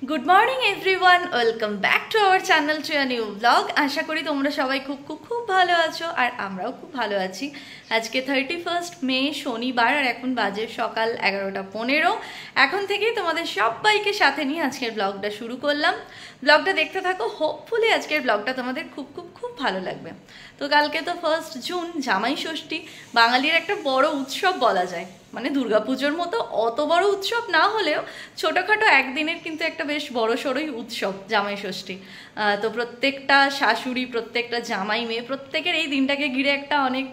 Good morning everyone, welcome back to our channel to a new blog. আশা করি তোমরা সবাই খুব খুব খুব ভালো আছো, আর আমরাও খুব ভালো আছি। আজকে 31 মে শনিবার, আর এখন বাজে সকাল 11:15। এখন থেকেই তোমাদের সবাইকে সাথে নিয়ে আজকের ব্লগটা শুরু করলাম। ব্লগটা দেখতে থাকো, হোপফুলি আজকের ব্লগটা তোমাদের খুব খুব খুব ভালো লাগবে। তো কালকে তো 1 জুন, জামাই ষষ্ঠী, বাঙালির একটা বড় উৎসব বলা যায়। মানে দুর্গাপুজোর মতো অত বড় উৎসব না হলেও ছোটোখাটো একদিনের কিন্তু একটা বেশ বড় সড়োই উৎসব জামাই ষষ্ঠী। তো প্রত্যেকটা শাশুড়ি, প্রত্যেকটা জামাই মেয়ে, প্রত্যেকের এই দিনটাকে ঘিরে একটা অনেক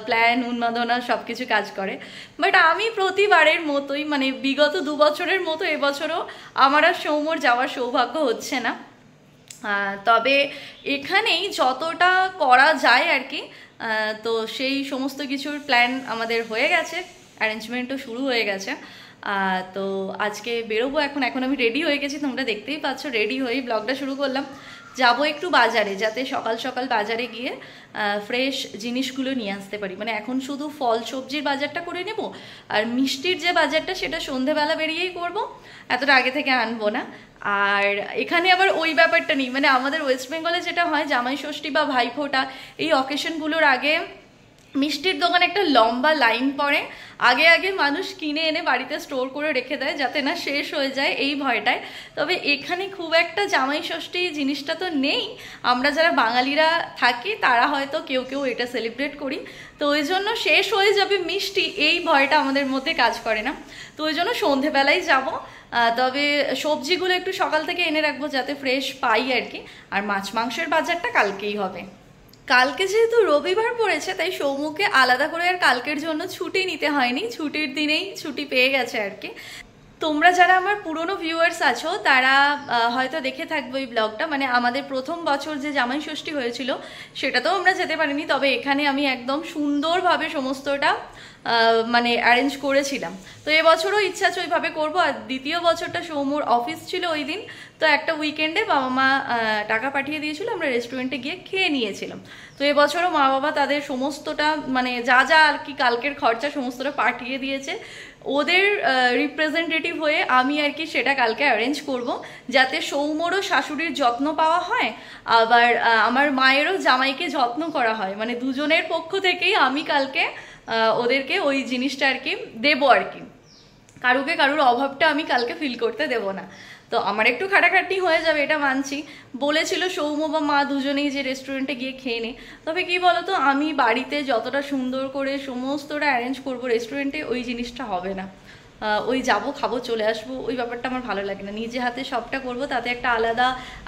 প্ল্যান, উন্মাদনা সব কিছু কাজ করে। বাট আমি প্রতিবারের মতোই, মানে বিগত 2 বছরের মতো এবছরও আমার আর সৌম্যর যাওয়ার সৌভাগ্য হচ্ছে না। তবে এখানেই যতটা করা যায় আর কি, তো সেই সমস্ত কিছুর প্ল্যান আমাদের হয়ে গেছে, অ্যারেঞ্জমেন্টও শুরু হয়ে গেছে। তো আজকে বেরোবো। এখন আমি রেডি হয়ে গেছি, তোমরা দেখতেই পাচ্ছ। রেডি হয়েই ব্লগটা শুরু করলাম। যাবো একটু বাজারে, যাতে সকাল সকাল বাজারে গিয়ে ফ্রেশ জিনিসগুলো নিয়ে আসতে পারি। মানে এখন শুধু ফল সবজির বাজারটা করে নেব, আর মিষ্টির যে বাজারটা সেটা সন্ধেবেলা বেরিয়েই করব, এতটা আগে থেকে আনবো না। আর এখানে আবার ওই ব্যাপারটা নেই, মানে আমাদের ওয়েস্ট বেঙ্গলে যেটা হয়, জামাই ষষ্ঠী বা ভাইফোঁটা এই অকেশনগুলোর আগে মিষ্টির দোকানে একটা লম্বা লাইন পড়ে। আগে আগে মানুষ কিনে এনে বাড়িতে স্টোর করে রেখে দেয় যাতে না শেষ হয়ে যায়, এই ভয়টায়। তবে এখানে খুব একটা জামাই ষষ্ঠী জিনিসটা তো নেই। আমরা যারা বাঙালিরা থাকি তারা হয়তো কেউ কেউ এটা সেলিব্রেট করি, তো ওই জন্য শেষ হয়ে যাবে মিষ্টি, এই ভয়টা আমাদের মধ্যে কাজ করে না। তো ওই জন্য সন্ধেবেলায় যাব। তবে সবজিগুলো একটু সকাল থেকে এনে রাখবো যাতে ফ্রেশ পাই আর কি। আর মাছ মাংসের বাজারটা কালকেই হবে। কালকে যেহেতু রবিবার পড়েছে, তাই সৌমুকে আলাদা করে আর কালকের জন্য ছুটি নিতে হয়নি, ছুটির দিনেই ছুটি পেয়ে গেছে আর কি। তোমরা যারা আমার পুরনো ভিউয়ার্স আছো তারা হয়তো দেখে থাকবে এই ব্লগটা। মানে আমাদের প্রথম বছর যে জামাই ষষ্ঠী হয়েছিল সেটাতেও আমরা যেতে পারিনি, তবে এখানে আমি একদম সুন্দরভাবে সমস্তটা মানে অ্যারেঞ্জ করেছিলাম। তো এবছরও ইচ্ছা আছে ওইভাবে করবো। আর দ্বিতীয় বছরটা সৌমুর অফিস ছিল ওই দিন, তো একটা উইকেন্ডে বাবা মা টাকা পাঠিয়ে দিয়েছিল, আমরা রেস্টুরেন্টে গিয়ে খেয়ে নিয়েছিলাম। তো এবছরও মা বাবা তাদের সমস্তটা, মানে যা যা আর কি কালকের খরচা সমস্তটা পাঠিয়ে দিয়েছে। ওদের রিপ্রেজেন্টেটিভ হয়ে আমি আর কি সেটা কালকে অ্যারেঞ্জ করব, যাতে সৌম্যরও শাশুড়ির যত্ন পাওয়া হয়, আবার আমার মায়েরও জামাইকে যত্ন করা হয়। মানে দুজনের পক্ষ থেকেই আমি কালকে ওদেরকে ওই জিনিসটা আর কি দেবো আর কি। কারুর অভাবটা আমি কালকে ফিল করতে দেব না। তো আমার একটু খাটাখাটনি হয়ে যাবে, এটা মানছি। বলেছিল সৌম্য বা মা দুজনেই যে রেস্টুরেন্টে গিয়ে খেয়ে নে। তবে কি বলতো, আমি বাড়িতে যতটা সুন্দর করে সমস্তটা অ্যারেঞ্জ করবো, রেস্টুরেন্টে ওই জিনিসটা হবে না। ওই যাবো, খাবো, চলে আসবো, ওই ব্যাপারটা আমার ভালো লাগে না। নিজে হাতে সবটা করবো, তাতে একটা আলাদা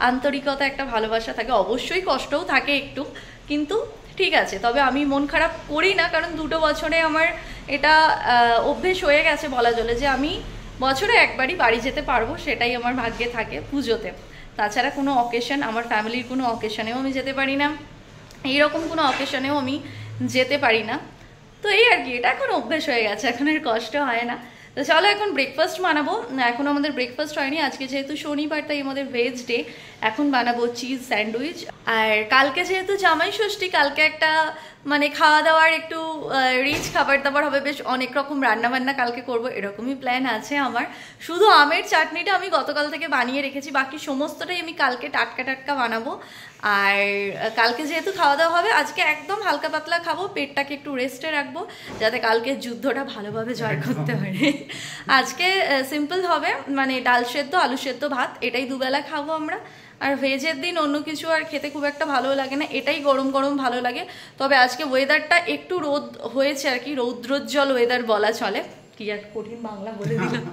আন্তরিকতা, একটা ভালোবাসা থাকে। অবশ্যই কষ্টও থাকে একটু, কিন্তু ঠিক আছে। তবে আমি মন খারাপ করি না, কারণ 2 বছরে আমার এটা অভ্যেস হয়ে গেছে বলা চলে, যে আমি বছরে একবারই বাড়ি যেতে পারবো, সেটাই আমার ভাগ্যে থাকে, পুজোতে। তাছাড়া কোনো অকেশন, আমার ফ্যামিলির কোনো অকেশনেও আমি যেতে পারি না, এইরকম কোনো অকেশনেও আমি যেতে পারি না। তো এই আর কি, এটা এখন অভ্যেস হয়ে গেছে, এখন আর কষ্ট হয় না। তো চলো এখন ব্রেকফাস্ট বানাবো। এখন আমাদের ব্রেকফাস্ট হয়নি, আজকে যেহেতু শনিবার তাই আমাদের ভেজ ডে। এখন বানাবো চিজ স্যান্ডউইচ। আর কালকে যেহেতু জামাই ষষ্ঠী, কালকে একটা মানে খাওয়া দাওয়ার একটু রিচ খাবার দাবার হবে, বেশ অনেক রকম রান্নাবান্না কালকে করব, এরকমই প্ল্যান আছে আমার। শুধু আমের চাটনিটা আমি গতকাল থেকে বানিয়ে রেখেছি, বাকি সমস্তটাই আমি কালকে টাটকা টাটকা বানাবো। আর কালকে যেহেতু খাওয়া দাওয়া হবে, আজকে একদম হালকা পাতলা খাবো, পেটটাকে একটু রেস্টে রাখবো, যাতে কালকে যুদ্ধটা ভালোভাবে জয় করতে পারে। আজকে সিম্পল হবে, মানে ডাল সেদ্ধ, আলু সেদ্ধ, ভাত, এটাই দুবেলা খাবো আমরা। আর ভেজের দিন অন্য কিছু আর খেতে খুব একটা ভালো লাগে না, এটাই গরম গরম ভালো লাগে। তবে আজকে ওয়েদারটা একটু রোদ হয়েছে আর কি, রৌদ্রোজ্জ্বল ওয়েদার বলা চলে। কি আর কঠিন বাংলা বলে দিলাম।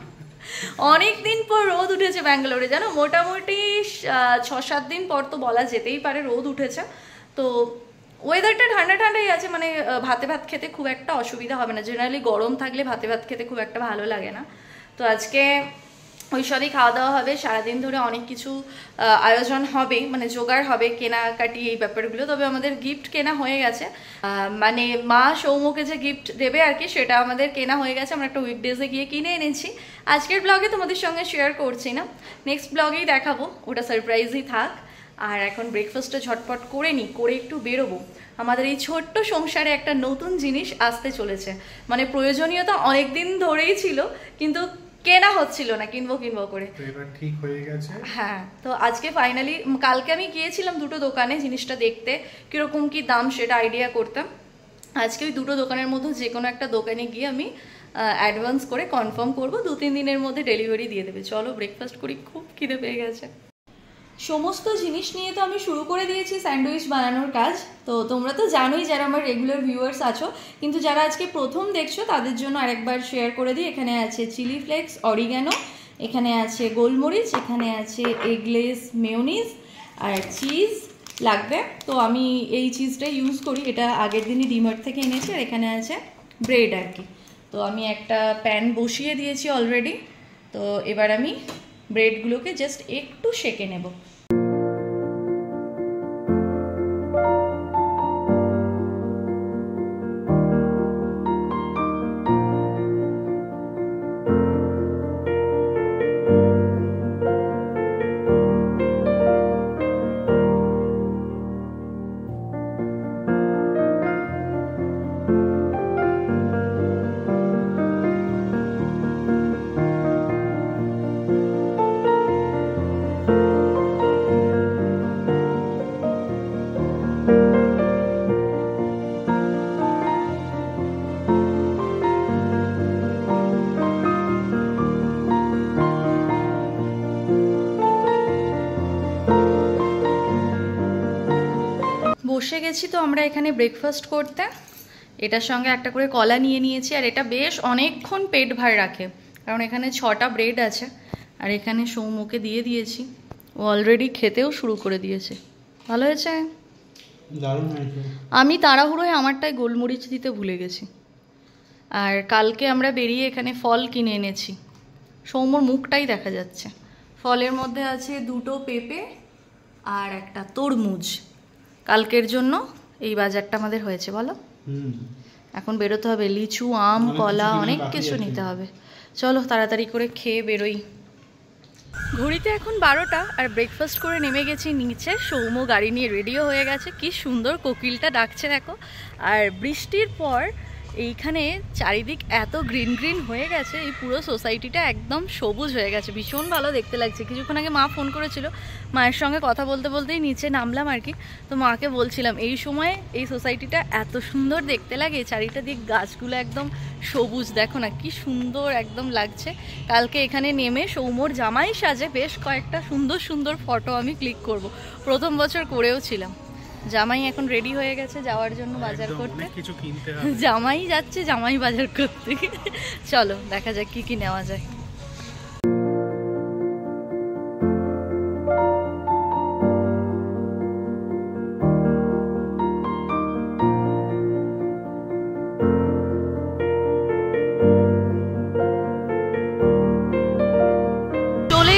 অনেক দিন পর রোদ উঠেছে ব্যাঙ্গালোরে, জানো, মোটামুটি 6-7 দিন পর তো বলা যেতেই পারে রোদ উঠেছে। তো ওয়েদারটা ঠান্ডা ঠান্ডাই আছে, মানে ভাতে ভাত খেতে খুব একটা অসুবিধা হবে না। জেনারেলি গরম থাকলে ভাতে ভাত খেতে খুব একটা ভালো লাগে না। তো আজকে ওই সবই খাওয়া দাওয়া হবে, সারাদিন ধরে অনেক কিছু আয়োজন হবে, মানে জোগাড় হবে, কেনাকাটি এই ব্যাপারগুলো। তবে আমাদের গিফট কেনা হয়ে গেছে, মানে মা সৌম্যকে যে গিফট দেবে আর কি, সেটা আমাদের কেনা হয়ে গেছে। আমরা একটা উইকডেজে গিয়ে কিনে এনেছি। আজকের ব্লগে তোমাদের সঙ্গে শেয়ার করছি না, নেক্সট ব্লগেই দেখাবো, ওটা সারপ্রাইজই থাক। আর এখন ব্রেকফাস্টটা ঝটপট করে নিই, করে একটু বেরোবো। আমাদের এই ছোট্ট সংসারে একটা নতুন জিনিস আসতে চলেছে, মানে প্রয়োজনীয়তা অনেক দিন ধরেই ছিল, কিন্তু কেনা হচ্ছিল না, কিনবো কিনবো করে। তো এবার ঠিক হয়ে গেছে। হ্যাঁ, তো আজকে ফাইনালি, কালকে আমি গিয়েছিলাম দুটো দোকানে জিনিসটা দেখতে কিরকম কি দাম সেটা আইডিয়া করতাম। আজকে ওই দুটো দোকানের মধ্যে যে কোনো একটা দোকানে গিয়ে আমি অ্যাডভান্স করে কনফার্ম করবো, 2-3 দিনের মধ্যে ডেলিভারি দিয়ে দেবে। চলো ব্রেকফাস্ট করি, খুব খিদে পেয়ে গেছে। সমস্ত জিনিস নিয়ে তো আমি শুরু করে দিয়েছি স্যান্ডউইচ বানানোর কাজ। তো তোমরা তো জানোই যারা আমার রেগুলার ভিউয়ার্স আছো, কিন্তু যারা আজকে প্রথম দেখছো তাদের জন্য আরেকবার শেয়ার করে দিই। এখানে আছে চিলি ফ্লেক্স, অরিগ্যানো, এখানে আছে গোলমরিচ, এখানে আছে এগলেস মেয়োনিজ আর চিজ লাগবে। তো আমি এই চিজটা ইউজ করি, এটা আগের দিনই ডিমার্ট থেকে এনেছি। আর এখানে আছে ব্রেড আর কি। তো আমি একটা প্যান বসিয়ে দিয়েছি অলরেডি। তো এবার আমি ব্রেডগুলোকে জাস্ট একটু সেঁকে নেব। বসে গেছি তো আমরা এখানে ব্রেকফাস্ট করতে। এটার সঙ্গে একটা করে কলা নিয়ে নিয়েছি, আর এটা বেশ অনেকক্ষণ পেট ভার রাখে, কারণ এখানে 6টা ব্রেড আছে। আর এখানে সৌমকে দিয়ে দিয়েছি, ও অলরেডি খেতেও শুরু করে দিয়েছে। ভালো হয়েছে? দারুণ হয়েছে। আমি তাড়াহুড়োয় আমারটায় গোলমরিচ দিতে ভুলে গেছি। আর কালকে আমরা বেরিয়ে এখানে ফল কিনে এনেছি, সৌমর মুখটাই দেখা যাচ্ছে। ফলের মধ্যে আছে 2টো পেঁপে আর একটা তরমুজ। কালকের জন্য এই বাজারটা আমাদের হয়েছে, বলো। এখন বেরোতে হবে, লিচু, আম, কলা, অনেক কিছু নিতে হবে। চলো তাড়াতাড়ি করে খেয়ে বেরোই। ঘড়িতে এখন 12টা, আর ব্রেকফাস্ট করে নেমে গেছি নিচে। সৌম গাড়ি নিয়ে রেডিও হয়ে গেছে, কি সুন্দর কোকিলটা ডাকছে দেখো। আর বৃষ্টির পর এইখানে চারিদিক এত গ্রিন গ্রিন হয়ে গেছে, এই পুরো সোসাইটিটা একদম সবুজ হয়ে গেছে, ভীষণ ভালো দেখতে লাগছে। কিছুক্ষণ আগে মা ফোন করেছিল, মায়ের সঙ্গে কথা বলতে বলতেই নিচে নামলাম আর কি। তো মাকে বলছিলাম এই সময় এই সোসাইটিটা এত সুন্দর দেখতে লাগে, চারিটা দিক গাছগুলো একদম সবুজ, দেখো না কি সুন্দর একদম লাগছে। কালকে এখানে নেমে সৌমর জামাই সাজে বেশ কয়েকটা সুন্দর সুন্দর ফটো আমি ক্লিক করব, প্রথম বছর করেও ছিলাম। জামাই এখন রেডি হয়ে গেছে যাওয়ার জন্য বাজার করতে। কিছু কিনতে হবে, জামাই যাচ্ছে জামাই বাজার করতে। চলো দেখা যাক কি কি নেওয়া যায়।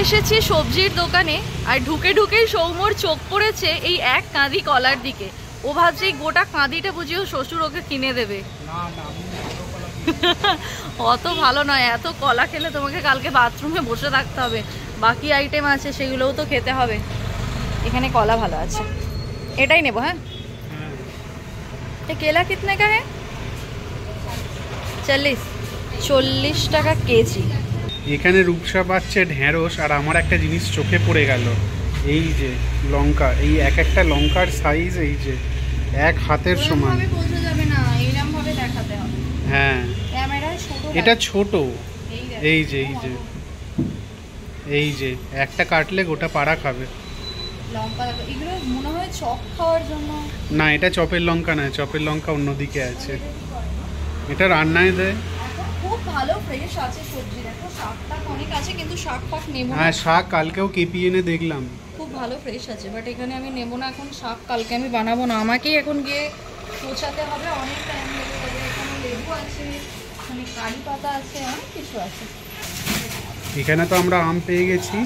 এসেছি সবজির দোকানে, আর ঢুকে ঢুকেই সৌমর চোখ পড়েছে এই এক কাঁদি কলার দিকে। ও ভাবছে এই গোটা কাঁদিটা বুঝিও শ্বশুর ওকে কিনে দেবে। অত ভালো নয়, এত কলা খেলে তোমাকে কালকে বাথরুমে বসে থাকতে হবে। বাকি আইটেম আছে সেগুলোও তো খেতে হবে। এখানে কলা ভালো আছে, এটাই নেবো। হ্যাঁ, কেলা কিতনে কা হ্যাঁ? 40 টাকা কেজি। এখানে রূপসা পাচ্ছে ঢেঁড়স, আর আমার একটা জিনিস চোখে পড়ে গেল, এই যে লঙ্কা, এই এক একটা লঙ্কার সাইজ এই যে এক হাতের সমান। বোঝা যাবে না, এইরকম ভাবে দেখাতে হবে। হ্যাঁ, ক্যামেরায় ছোট, এটা ছোট। এই যে এই যে এই যে একটা কাটলে গোটা পাড়া খাবে। লঙ্কা এগুলো মনে হয় চপ খাওয়ার জন্য। না, এটা চপের লঙ্কা নয়, চপের লঙ্কা অন্যদিকে আছে, এটা রান্নায় দেয়। খুব ভালো ফ্রেশ আছে সবজি, দেখো শাকটা অনেক আছে, কিন্তু শাক ফাক নেব না। হ্যাঁ, শাক কালকেও কেপি এনে দেখলাম, খুব ভালো ফ্রেশ আছে, বাট এখানে আমি নেব না এখন শাক, কালকে আমি বানাবো না, আমাকেই এখন গিয়ে পৌঁছাতে হবে, অনেক টাইম লেগে যাবে। এখানে লেবু আছে, এখানে কারি পাতা আছে, অনেক কিছু আছে। এখানে তো আমরা আম পেয়ে গেছি।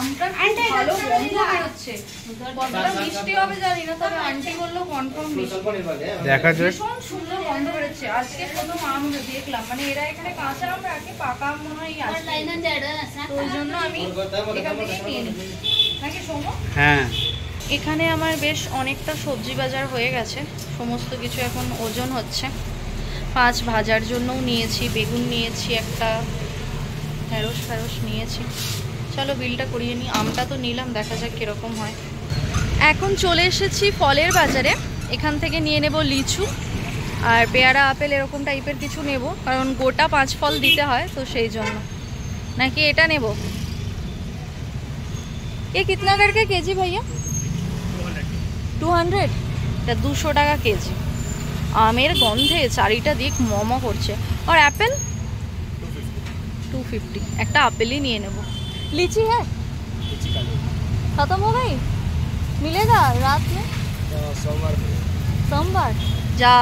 আমটা ভালো গন্ধ বেরোচ্ছে, কতটা মিষ্টি হবে জানি না, তবে আন্টি বললো কনফার্ম মিষ্টি। দেখা যাক। ভীষণ সুন্দর গন্ধ বেরোচ্ছে, আজকে প্রথম আম দেখলাম, মানে এরা এখানে কাঁচা আম রাখে, পাকা আম মনে হয় আসছে, তো ওই জন্য আমি এখান থেকে নিয়ে নিই নাকি সৌম। হ্যাঁ, এখানে আমার বেশ অনেকটা সবজি বাজার হয়ে গেছে, সমস্ত কিছু এখন ওজন হচ্ছে। 5 ভাজার জন্যও নিয়েছি, বেগুন নিয়েছি একটা, ঢেঁড়স ফেরস নিয়েছি। চলো বিলটা করিয়ে নিই। আমটা তো নিলাম, দেখা যাক কীরকম হয়। এখন চলে এসেছি ফলের বাজারে। এখান থেকে নিয়ে নেব লিচু আর পেয়ারা, আপেল এরকম টাইপের কিছু নেব, কারণ গোটা 5 ফল দিতে হয় তো সেই জন্য। নাকি এটা নেব? ये कितना करके केजी भैया? 200। এটা 200 টাকা কেজি। আমের গন্ধে চারিটা দিক মম করছে। আর অ্যাপেল 250। একটা আপেলই নিয়ে নেব। लीची है? खत्म हो गई? मिलेगा रात में? सोमवार। যা,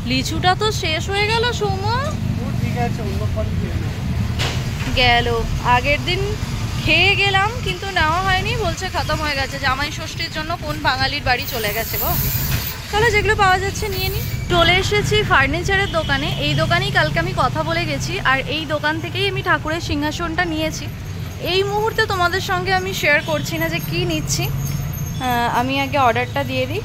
লিচুটা তো শেষ হয়ে গেল সৌম্য। ঠিক আছে, অন্য ফল খেয়ে নাও। গেল, আগের দিন খেয়ে গেলাম কিন্তু নেওয়া হয়নি, বলছে খতম হয়ে গেছে। জামাই ষষ্ঠীর জন্য কোন বাঙালির বাড়ি চলে গেছে গো। চলো যেগুলো পাওয়া যাচ্ছে নিয়ে নিই। চলে এসেছি ফার্নিচারের দোকানে। এই দোকানেই কালকে আমি কথা বলে গেছি, আর এই দোকান থেকেই আমি ঠাকুরের সিংহাসনটা নিয়েছি। এই মুহূর্তে তোমাদের সঙ্গে আমি শেয়ার করছি না যে কি নিচ্ছি, আমি আগে অর্ডারটা দিয়ে দিই,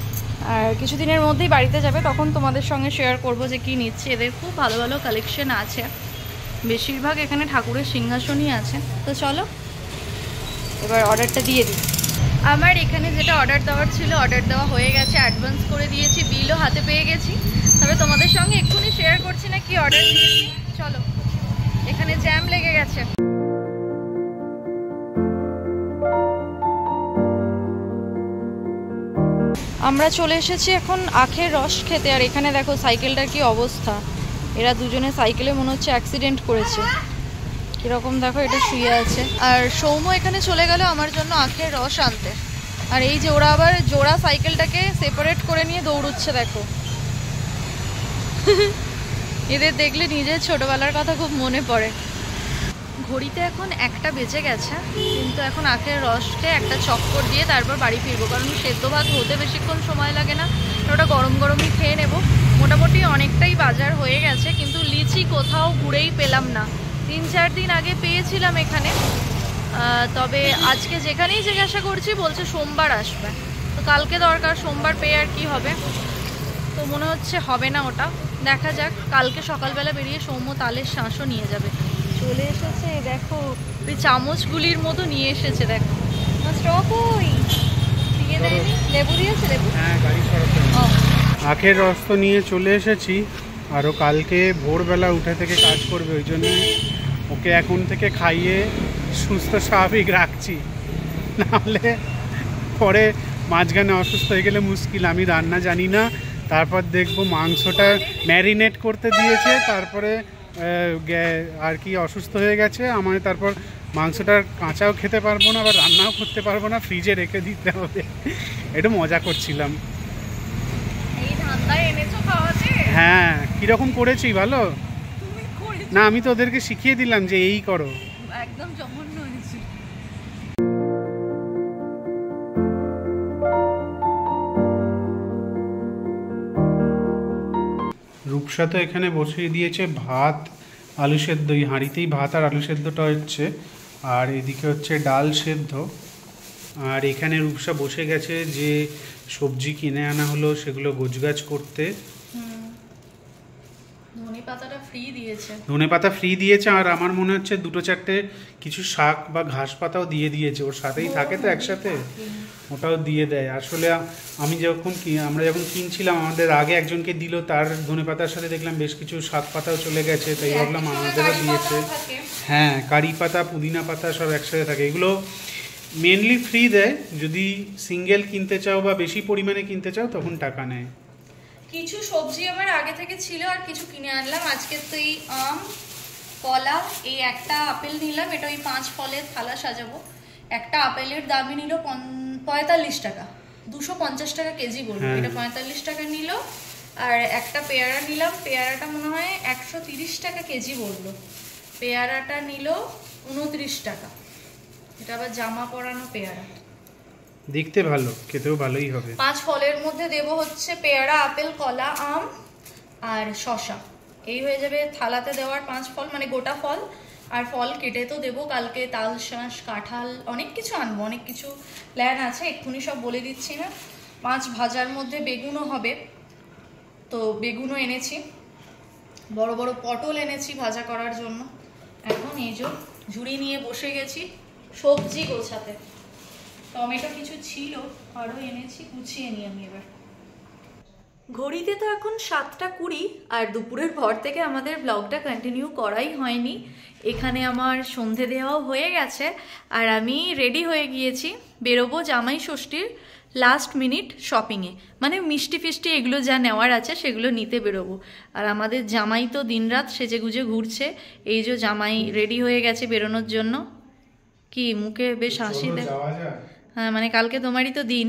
আর কিছুদিনের মধ্যেই বাড়িতে যাবে, তখন তোমাদের সঙ্গে শেয়ার করব যে কি নিচ্ছি। এদের খুব ভালো ভালো কালেকশন আছে, বেশিরভাগ এখানে ঠাকুরের সিংহাসনই আছে। তো চলো এবার অর্ডারটা দিয়ে দিই। আমার এখানে যেটা অর্ডার দেওয়ার ছিল অর্ডার দেওয়া হয়ে গেছে, অ্যাডভান্স করে দিয়েছি, বিলও হাতে পেয়ে গেছি। তবে তোমাদের সঙ্গে এক্ষুনি শেয়ার করছি না কি অর্ডার দিয়েছি। চলো, এখানে জ্যাম লেগে গেছে। আমরা চলে এসেছি এখন আখের রস খেতে। আর এখানে দেখো সাইকেলটার কি অবস্থা, এরা দুজনে সাইকেলে মনে হচ্ছে অ্যাক্সিডেন্ট করেছে। কীরকম দেখো, এটা শুয়ে আছে। আর সৌম্য এখানে চলে গেল আমার জন্য আখের রস আনতে। আর এই যে ওরা আবার জোড়া সাইকেলটাকে সেপারেট করে নিয়ে দৌড়ুচ্ছে দেখো। এদের দেখলে নিজের ছোটবেলার কথা খুব মনে পড়ে। ঘড়িতে এখন 1টা বেজে গেছে, কিন্তু এখন আখের রসকে একটা চক্কর দিয়ে তারপর বাড়ি ফিরবো, কারণ সেদ্ধ ভাত হতে বেশিক্ষণ সময় লাগে না, ওটা গরম গরমই খেয়ে নেব। মোটামুটি অনেকটাই বাজার হয়ে গেছে, কিন্তু লিচি কোথাও ঘুরেই পেলাম না। 3-4 দিন আগে পেয়েছিলাম এখানে, তবে আজকে যেখানেই জিজ্ঞাসা করছি বলছে সোমবার আসবে। তো কালকে দরকার, সোমবার পেয়ে আর কি হবে। তো মনে হচ্ছে হবে না ওটা, দেখা যাক। কালকে সকালবেলা বেরিয়ে সৌম্য তালের শাঁসও নিয়ে যাবে। চলে এসেছে দেখো, ওই চামচগুলির মতো নিয়ে এসেছে দেখো। স্টক ওই দিয়ে দেয়নি, লেবু দিয়েছে, লেবু। হ্যাঁ, গাড়ি সরাতে। আখের রস তো নিয়ে চলে এসেছি, আরও কালকে ভোরবেলা উঠে থেকে কাজ করবে, ওই জন্য ওকে এখন থেকে খাইয়ে সুস্থ স্বাভাবিক রাখছি, নাহলে পরে মাঝখানে অসুস্থ হয়ে গেলে মুশকিল। আমি রান্না জানি না, তারপর দেখবো মাংসটা ম্যারিনেট করতে দিয়েছে, তারপরে আর কি অসুস্থ হয়ে গেছে আমার, তারপর মাংসটা কাঁচাও খেতে পারবো না, আবার রান্নাও করতে পারবো না, ফ্রিজে রেখে দিতে হবে। একটু মজা করছিলাম। হ্যাঁ, কিরকম করেছি ভালো না? আমি তো ওদেরকে শিখিয়ে দিলাম যে এই করো। একদম জঘন্য হয়েছে। রূপসা তো এখানে বসিয়ে দিয়েছে ভাত, আলু সেদ্ধ। এই হাঁড়িতেই ভাত আর আলু সেদ্ধটা হচ্ছে, আর এদিকে হচ্ছে ডাল সেদ্ধ। আর এখানে রূপসা বসে গেছে যে সবজি কিনে আনা হলো সেগুলো গোছগাছ করতে। ধনেপাতা ফ্রি দিয়েছে, আর আমার মনে হচ্ছে 2-4টে কিছু শাক বা ঘাস পাতাও দিয়ে দিয়েছে, ওর সাথেই থাকে তো একসাথে, ওটাও দিয়ে দেয়। আসলে আমরা যখন কিনছিলাম আমাদের আগে একজনকে দিল, তার ধনেপাতার সাথে দেখলাম বেশ কিছু শাক পাতাও চলে গেছে, তাই ভাবলাম আমাদেরও দিয়েছে। হ্যাঁ, কারি পাতা, পুদিনা পাতা সব একসাথে থাকে। এগুলো মেনলি ফ্রি দেয়, যদি সিঙ্গেল কিনতে চাও বা বেশি পরিমাণে কিনতে চাও তখন টাকা নেয়। কিছু সবজি আমার আগে থেকে ছিল আর কিছু কিনে আনলাম। আজকে তো এই আম, কলা, এই একটা আপেল নিলাম, এটা ওই 5 ফলের থালা সাজাবো। একটা আপেলের দামই নিল 45 টাকা, 250 টাকা কেজি বলবো, এটা 45 টাকা নিল। আর একটা পেয়ারা নিলাম, পেয়ারাটা মনে হয় 130 টাকা কেজি বললো। পেয়ারাটা নিল 29 টাকা, এটা আবার জামা পরানো পেয়ারা, দেখতে ভালো, খেতেও ভালোই হবে। 5 ফলের মধ্যে দেব হচ্ছে পেয়ারা, আপেল, কলা, আম আর শসা। এই হয়ে যাবে থালাতে দেওয়ার 5 ফল, মানে গোটা ফল। আর ফল কেটে তো দেবো কালকে, তালশাঁস, কাঁঠাল, অনেক কিছু আনবো, অনেক কিছু প্ল্যান আছে, এক্ষুনি সব বলে দিচ্ছি না। মাছ ভাজার মধ্যে বেগুনও হবে, তো বেগুনও এনেছি, বড় বড় পটল এনেছি ভাজা করার জন্য। এখন এই যে ঝুড়ি নিয়ে বসে গেছি সবজি গোছাতে। টমেটো কিছু ছিল, আরও এনেছি, গুছিয়ে নিই আমি এবার। ঘড়িতে তো এখন 7:20, আর দুপুরের পর থেকে আমাদের ব্লগটা কন্টিনিউ করাই হয়নি। এখানে আমার সন্ধে দেওয়াও হয়ে গেছে, আর আমি রেডি হয়ে গিয়েছি, বেরোবো জামাই ষষ্ঠীর লাস্ট মিনিট শপিংয়ে, মানে মিষ্টি ফিষ্টি এগুলো যা নেওয়ার আছে সেগুলো নিতে বেরোবো। আর আমাদের জামাই তো দিনরাত সেজেগুজে ঘুরছে। এই যে জামাই রেডি হয়ে গেছে বেরোনোর জন্য। কি মুখে বেশ হাসি দেয়। হ্যাঁ, মানে কালকে তোমারই তো দিন,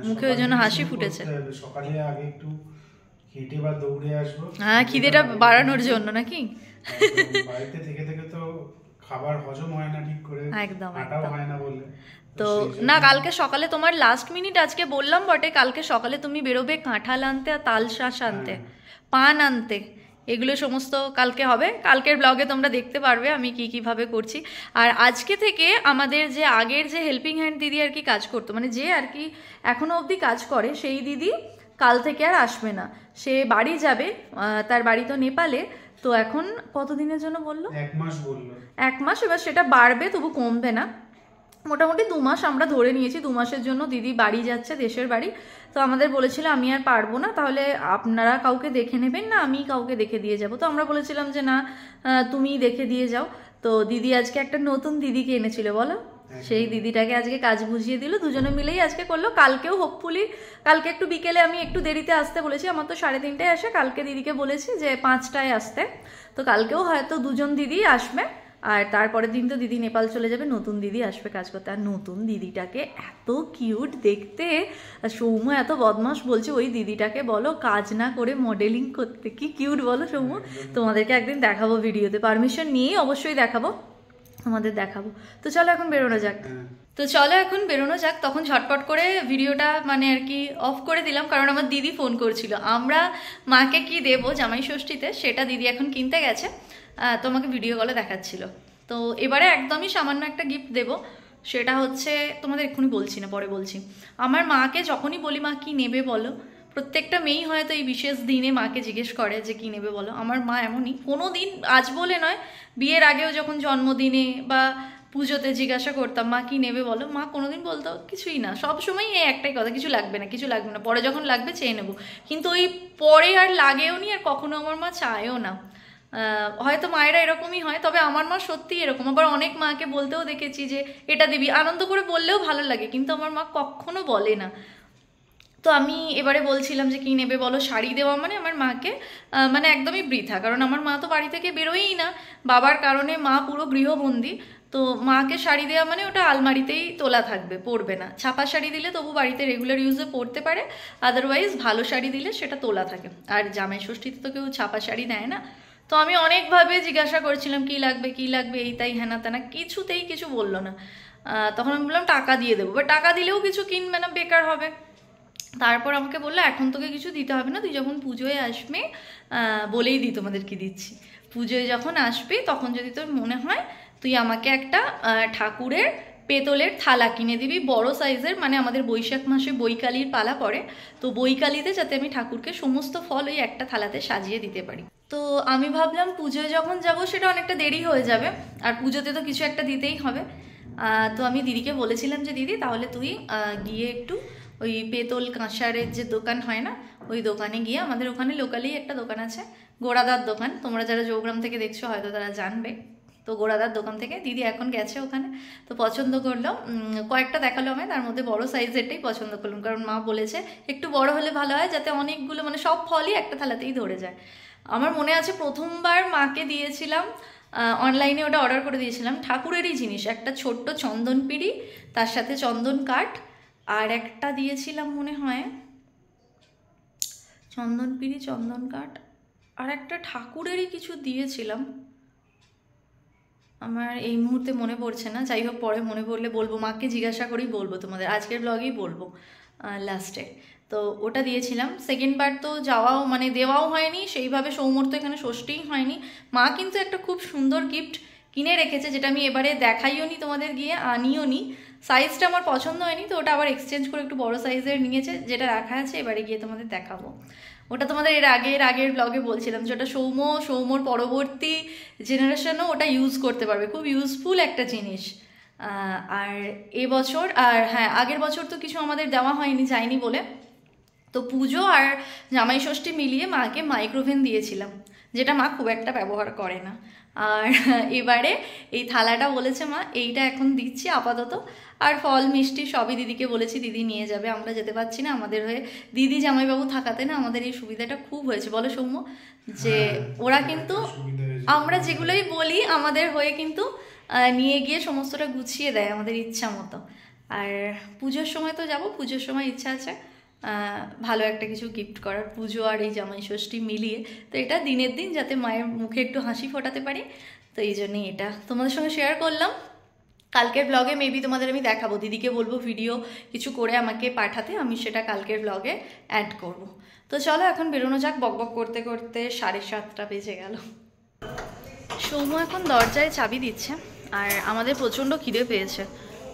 মুখে ওই জন্য হাসি ফুটেছে। সকালে আগে একটু হেঁটে বা দৌড়ে আসবো। হ্যাঁ, খিদেটা বাড়ানোর জন্য নাকি? বাড়িতে থেকে থেকে তো খাবার হজম হয় না ঠিক করে, একদম হাঁটাও হয় না বলে। তো না, কালকে সকালে তোমার লাস্ট মিনিট, আজকে বললাম বটে, কালকে সকালে তুমি বেরোবে কাঁঠাল আনতে আর তালশাঁস আনতে, পান আনতে, এগুলো সমস্ত কালকে হবে। কালকের ব্লগে তোমরা দেখতে পারবে আমি কীভাবে করছি। আর আজকে থেকে আমাদের যে আগের যে হেল্পিং হ্যান্ড দিদি আর কি কাজ করতো, মানে যে আর কি এখনো অবধি কাজ করে, সেই দিদি কাল থেকে আর আসবে না। সে বাড়ি যাবে, তার বাড়ি তো নেপালে। তো এখন কতদিনের জন্য বললো? 1 মাস বললো। 1 মাস, এবার সেটা বাড়বে, তবু কমবে না। মোটামুটি 2 মাস আমরা ধরে নিয়েছি। 2 মাসের জন্য দিদি বাড়ি যাচ্ছে, দেশের বাড়ি। তো আমাদের বলেছিল আমি আর পারবো না, তাহলে আপনারা কাউকে দেখে নেবেন না আমি কাউকে দেখে দিয়ে যাব। তো আমরা বলেছিলাম যে না, তুমিই দেখে দিয়ে যাও। তো দিদি আজকে একটা নতুন দিদিকে এনেছিল, বলো, সেই দিদিটাকে আজকে কাজ বুঝিয়ে দিল, দুজনে মিলেই আজকে করলো। কালকেও হোপফুলি, কালকে একটু বিকেলে আমি একটু দেরিতে আসতে বলেছি, আমার তো 3:30টায় আসে, কালকে দিদিকে বলেছি যে 5টায় আসতে। তো কালকেও হয়তো দুজন দিদি আসবে, আর তারপরের দিন তো দিদি নেপাল চলে যাবে, নতুন দিদি আসবে কাজ করতে। আর নতুন দিদিটাকে এত কিউট দেখতে, আর সৌম্য এত বদমাস, বলছে ওই দিদিটাকে বলো কাজ না করে মডেলিং করতে। কি কিউট বলো সৌম্য। তোমাদেরকে একদিন দেখাবো ভিডিওতে, পারমিশন নিয়েই অবশ্যই দেখাবো, তোমাদের দেখাবো। তো চলো এখন বেরোনো যাক। তখন ঝটপট করে ভিডিওটা মানে আর কি অফ করে দিলাম, কারণ আমার দিদি ফোন করছিল। আমরা মাকে কি দেবো জামাই ষষ্ঠীতে সেটা দিদি এখন কিনতে গেছে, তোমাকে ভিডিও কলে দেখাচ্ছিল। তো এবারে একদমই সামান্য একটা গিফট দেব, সেটা হচ্ছে তোমাদের এক্ষুনি বলছি না, পরে বলছি। আমার মাকে যখনই বলি মা কি নেবে বলো, প্রত্যেকটা মেয়েই হয়তো এই বিশেষ দিনে মাকে জিজ্ঞেস করে যে কি নেবে বলো। আমার মা এমনই, কোনো দিন আজ বলে নয়, বিয়ের আগেও যখন জন্মদিনে বা পুজোতে জিজ্ঞাসা করতাম মা কি নেবে বলো, মা কোনোদিন বলতো কিছুই না, সবসময় এই একটাই কথা, কিছু লাগবে না, কিছু লাগবে না, পরে যখন লাগবে চেয়ে নেবো। কিন্তু ওই পরে আর লাগেও নি, আর কখনো আমার মা চায়ও না। হয়তো মায়েরা এরকমই হয়, তবে আমার মা সত্যিই এরকম। আবার অনেক মাকে বলতেও দেখেছি যে এটা দিবি, আনন্দ করে বললেও ভালো লাগে, কিন্তু আমার মা কখনো বলে না। তো আমি এবারে বলছিলাম যে কি নেবে বলো, শাড়ি দেওয়া মানে আমার মাকে মানে একদমই বৃথা, কারণ আমার মা তো বাড়ি থেকে বেরোয়ই না, বাবার কারণে মা পুরো গৃহবন্দী। তো মাকে শাড়ি দেওয়া মানে ওটা আলমারিতেই তোলা থাকবে, পরবে না। ছাপা শাড়ি দিলে তবু বাড়িতে রেগুলার ইউজে পরতে পারে, আদারওয়াইজ ভালো শাড়ি দিলে সেটা তোলা থাকে। আর জামাই ষষ্ঠীতে তো কেউ ছাপা শাড়ি দেয় না। তো আমি অনেকভাবে জিজ্ঞাসা করছিলাম কি লাগবে কি লাগবে, এই তাই হ্যানা তেনা, কিছুতেই কিছু বললো না। তখন আমি বললাম টাকা দিয়ে দেবো, বাট টাকা দিলেও কিছু কিনবে না, বেকার হবে। তারপর আমাকে বললো এখন তোকে কিছু দিতে হবে না, তুই যখন পুজোয় আসবে বলেই দিই তোমাদের কি দিচ্ছি, পুজোয় যখন আসবে তখন যদি তোর মনে হয় তুই আমাকে একটা ঠাকুরের পেতলের থালা কিনে দিবি, বড় সাইজের, মানে আমাদের বৈশাখ মাসে বৈকালির পালা পড়ে, তো বৈকালিতে যাতে আমি ঠাকুরকে সমস্ত ফল ওই একটা থালাতে সাজিয়ে দিতে পারি। তো আমি ভাবলাম পুজোয় যখন যাব সেটা অনেকটা দেরি হয়ে যাবে, আর পুজোতে তো কিছু একটা দিতেই হবে। তো আমি দিদিকে বলেছিলাম যে দিদি তাহলে তুই গিয়ে একটু ওই পেতল কাঁসারের যে দোকান হয় না, ওই দোকানে গিয়ে, আমাদের ওখানে লোকালি একটা দোকান আছে, গোড়াদার দোকান, তোমরা যারা জৌগ্রাম থেকে দেখছো হয়তো তারা জানবে। তো গোড়াদার দোকান থেকে দিদি এখন গেছে ওখানে, তো পছন্দ করলো, কয়েকটা দেখালো আমায়, তার মধ্যে বড় সাইজেরটাই পছন্দ করলাম, কারণ মা বলেছে একটু বড় হলে ভালো হয়, যাতে অনেকগুলো মানে সব ফলই একটা থালাতেই ধরে যায়। আমার মনে আছে প্রথমবার মাকে দিয়েছিলাম অনলাইনে, ওটা অর্ডার করে দিয়েছিলাম, ঠাকুরেরই জিনিস, একটা ছোট্ট চন্দন পিঁড়ি, তার সাথে চন্দন কাঠ, আর একটা দিয়েছিলাম মনে হয় চন্দন পিঁড়ি, চন্দন কাঠ, আর একটা ঠাকুরেরই কিছু দিয়েছিলাম, আমার এই মুহূর্তে মনে পড়ছে না। যাই হোক পরে মনে পড়লে বলবো, মাকে জিজ্ঞাসা করেই বলবো তোমাদের, আজকের ব্লগেই বলবো লাস্টে। তো ওটা দিয়েছিলাম। সেকেন্ডবার তো যাওয়াও মানে দেওয়াও হয়নি সেইভাবে, সৌমর্ত এখানে ষষ্ঠীই হয়নি। মা কিন্তু একটা খুব সুন্দর গিফট কিনে রেখেছে, যেটা আমি এবারে দেখাইও নি তোমাদের, গিয়ে আনিও নি, সাইজটা আমার পছন্দ হয়নি, তো ওটা আবার এক্সচেঞ্জ করে একটু বড় সাইজের নিয়েছে, যেটা রাখা আছে, এবারে গিয়ে তোমাদের দেখাবো। ওটা তোমাদের আগের ব্লগে বলছিলাম যে ওটা সৌম্যর পরবর্তী জেনারেশনও ওটা ইউজ করতে পারবে, খুব ইউজফুল একটা জিনিস। আর এবছর আর হ্যাঁ আগের বছর তো কিছু আমাদের দেওয়া হয়নি, যায়নি বলে, তো পুজো আর জামাই ষষ্ঠী মিলিয়ে মাকে মাইক্রোওভেন দিয়েছিলাম, যেটা মা খুব একটা ব্যবহার করে না। আর এবারে এই থালাটা বলেছে মা এইটা এখন দিচ্ছি আপাতত, আর ফল মিষ্টি সবই দিদিকে বলেছি, দিদি নিয়ে যাবে, আমরা যেতে পারছি না, আমাদের হয়ে দিদি জামাইবাবু থাকাতে না আমাদের এই সুবিধাটা খুব হয়েছে, বলো সৌম্য? যে ওরা কিন্তু আমরা যেগুলোই বলি আমাদের হয়ে কিন্তু নিয়ে গিয়ে সমস্তটা গুছিয়ে দেয় আমাদের ইচ্ছা মতো। আর পুজোর সময় তো যাবো, পুজোর সময় ইচ্ছা আছে ভালো একটা কিছু গিফট করার, পুজো আর এই জামাই ষষ্ঠী মিলিয়ে। তো এটা দিনের দিন যাতে মায়ের মুখে একটু হাসি ফোটাতে পারি, তো এই জন্যই এটা তোমাদের সঙ্গে শেয়ার করলাম। কালকের ব্লগে মেবি তোমাদের আমি দেখাবো, দিদিকে বলবো ভিডিও কিছু করে আমাকে পাঠাতে, আমি সেটা কালকের ব্লগে অ্যাড করব। তো চলো এখন বেরোনো যাক, বকবক করতে করতে 7:30 বেজে গেল। সৌম্য এখন দরজায় চাবি দিচ্ছে, আর আমাদের প্রচণ্ড খিদে পেয়েছে,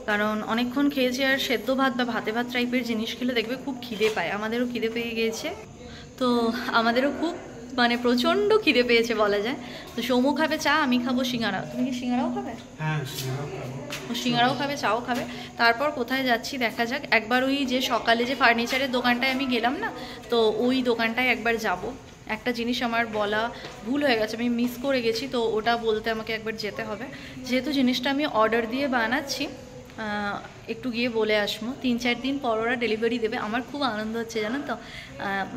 কারণ অনেকক্ষণ খেয়েছি, আর সেদ্ধ ভাত বা ভাতে ভাত টাইপের জিনিস খেলে দেখবে খুব খিদে পায়, আমাদেরও খিদে পেয়ে গিয়েছে, তো আমাদেরও খুব মানে প্রচণ্ড খিদে পেয়েছে বলা যায়। তো সৌম্য খাবে চা, আমি খাবো সিঙ্গারা। তুমি কি সিঙ্গারাও খাবে? হ্যাঁ সিঙ্গারাও খাবে, চাও খাবে। তারপর কোথায় যাচ্ছি দেখা যাক, একবার ওই যে সকালে যে ফার্নিচারের দোকানটায় আমি গেলাম না, তো ওই দোকানটায় একবার যাব। একটা জিনিস আমার বলা ভুল হয়ে গেছে, আমি মিস করে গেছি, তো ওটা বলতে আমাকে একবার যেতে হবে, যেহেতু জিনিসটা আমি অর্ডার দিয়ে বানাচ্ছি, একটু গিয়ে বলে আসবো। 3-4 দিন পর ওরা ডেলিভারি দেবে, আমার খুব আনন্দ হচ্ছে জানো তো,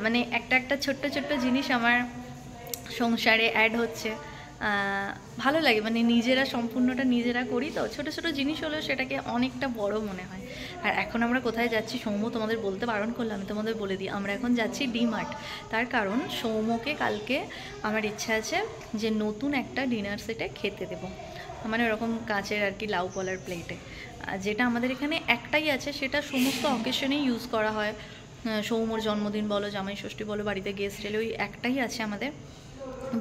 মানে একটা ছোট্ট জিনিস আমার সংসারে অ্যাড হচ্ছে, ভালো লাগে, মানে নিজেরা সম্পূর্ণটা নিজেরা করি, তো ছোট জিনিস হলেও সেটাকে অনেকটা বড় মনে হয়। আর এখন আমরা কোথায় যাচ্ছি সৌম্য তোমাদের বলতে বারণ করলো, আমি তোমাদের বলে দিই, আমরা এখন যাচ্ছি ডি-মার্ট। তার কারণ সৌম্যকে কালকে আমার ইচ্ছা আছে যে নতুন একটা ডিনার সেটে খেতে দেবো, মানে ওরকম কাঁচের আর কি লাউ পলার প্লেটে, যেটা আমাদের এখানে একটাই আছে, সেটা সমস্ত অকেশনেই ইউজ করা হয়, সৌম্যর জন্মদিন বলো, জামাই ষষ্ঠী বলো, বাড়িতে গেস্ট এলে ওই একটাই আছে আমাদের।